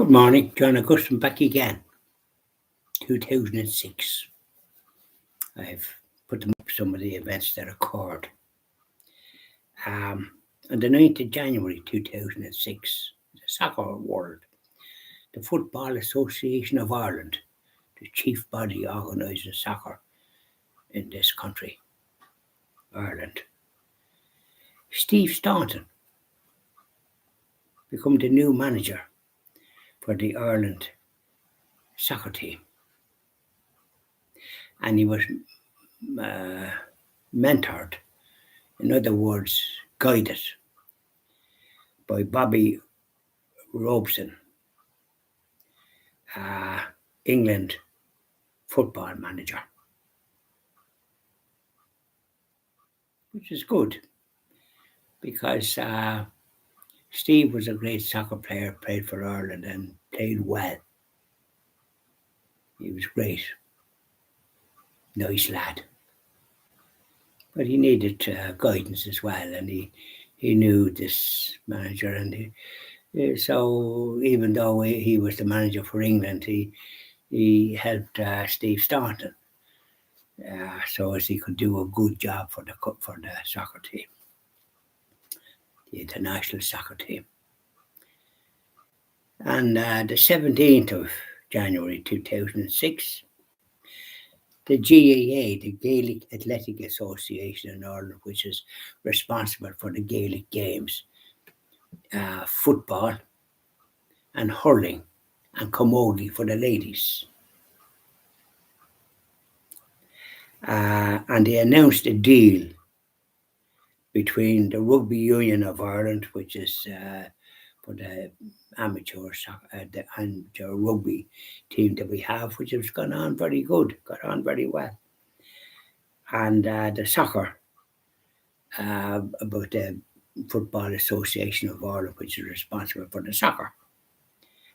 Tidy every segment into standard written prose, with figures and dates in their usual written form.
Good morning, John Augustine back again. 2006. I've put them up some of the events that occurred. On the 9th of January 2006, the soccer world, the Football Association of Ireland, the chief body organising soccer in this country, Ireland. Steve Staunton became the new manager for the Ireland soccer team. And he was mentored, in other words, guided by Bobby Robson, England football manager, which is good because Steve was a great soccer player, played for Ireland and played well. He was great, nice lad. But he needed guidance as well, and he knew this manager, and so even though he was the manager for England, he helped Steve Staunton so as he could do a good job for the soccer team, the international soccer team. And the 17th of January 2006, the GAA, the Gaelic Athletic Association in Ireland, which is responsible for the Gaelic games, football and hurling and camogie for the ladies. And they announced a deal between the Rugby Union of Ireland, which is for the amateur rugby team that we have, which has gone on very good, got on very well. And the soccer, about the Football Association of Ireland, which is responsible for the soccer.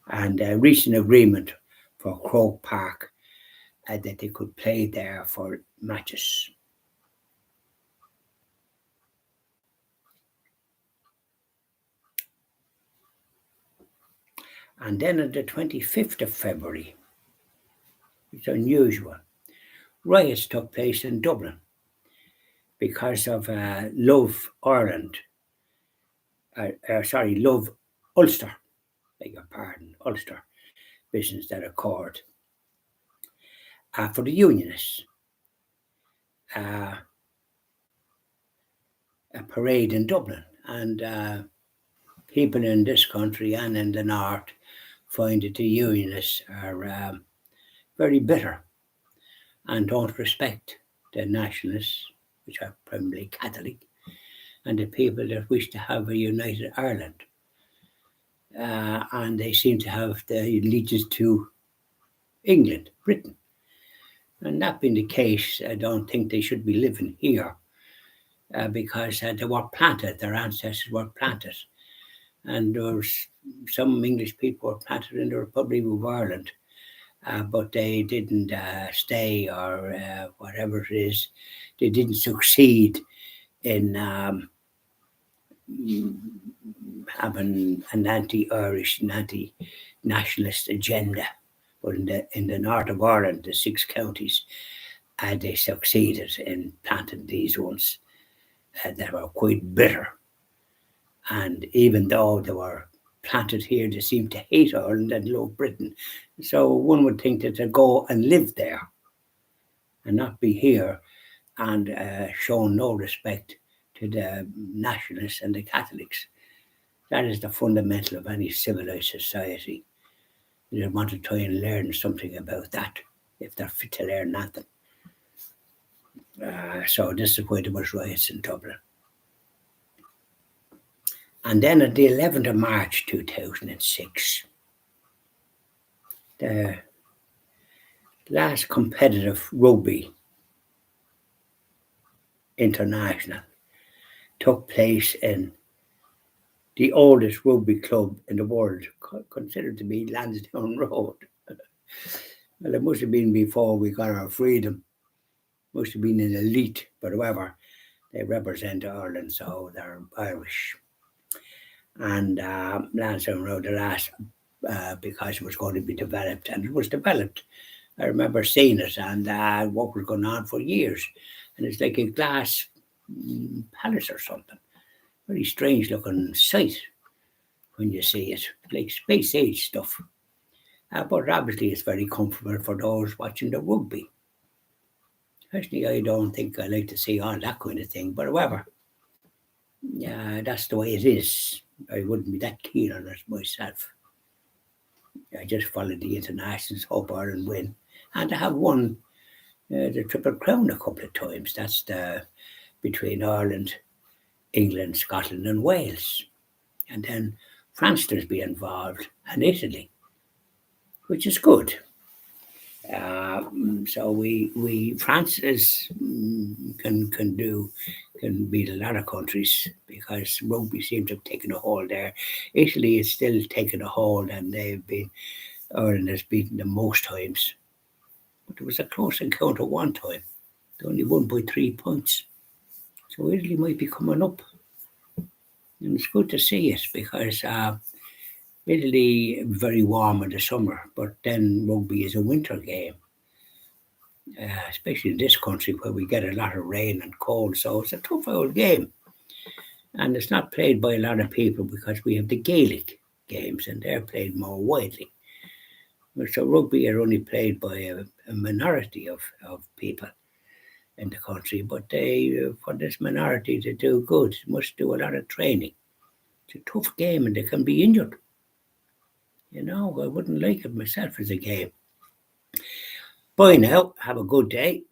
And reached an agreement for Croke Park that they could play there for matches. And then on the 25th of February, it's unusual, riots took place in Dublin because of Love Ireland, Love Ulster, beg your pardon, Ulster business that occurred for the Unionists. A parade in Dublin, and people in this country and in the north find that the Unionists are very bitter and don't respect the nationalists, which are primarily Catholic, and the people that wish to have a united Ireland. And they seem to have the allegiance to England, Britain. And that being the case, I don't think they should be living here because they were planted, their ancestors were planted. And there was some English people were planted in the Republic of Ireland, but they didn't stay or whatever it is. They didn't succeed in having an anti-Irish and anti-nationalist agenda. But in the north of Ireland, the 6 counties, they succeeded in planting these ones that were quite bitter. And even though they were planted here, they seemed to hate Ireland and love Britain. So one would think that they'd go and live there and not be here and show no respect to the nationalists and the Catholics. That is the fundamental of any civilized society. They want to try and learn something about that, if they're fit to learn nothing. So this is why there was riots in Dublin. And then on the 11th of March 2006, the last competitive rugby international took place in the oldest rugby club in the world, considered to be Lansdowne Road. Well, it must have been before we got our freedom. Must have been an elite, but however, they represent Ireland, so they're Irish. And Lansdowne Road, the last because it was going to be developed, and it was developed. I remember seeing it, and what was going on for years, and it's like a glass palace or something. Very strange looking sight when you see it, like space age stuff. But obviously, it's very comfortable for those watching the rugby. Personally, I don't think I like to see all that kind of thing, but however, yeah, that's the way it is. I wouldn't be that keen on it myself. I just followed the internationals, hope Ireland win, and I have won the Triple Crown a couple of times. That's the between Ireland, England, Scotland, and Wales, and then France does be involved, and Italy, which is good. Uh, so we France is can beat a lot of countries because rugby seems to have taken a hold there. Italy is still taking a hold, and Ireland has beaten them most times. But there was a close encounter one time. They only won by 3 points. So Italy might be coming up, and it's good to see it because Italy very warm in the summer, but then rugby is a winter game. Especially in this country where we get a lot of rain and cold. So it's a tough old game. And it's not played by a lot of people because we have the Gaelic games and they're played more widely. So rugby are only played by a minority of people in the country, but they, for this minority to do good, must do a lot of training. It's a tough game and they can be injured. I wouldn't like it myself as a game. Bye now. Have a good day.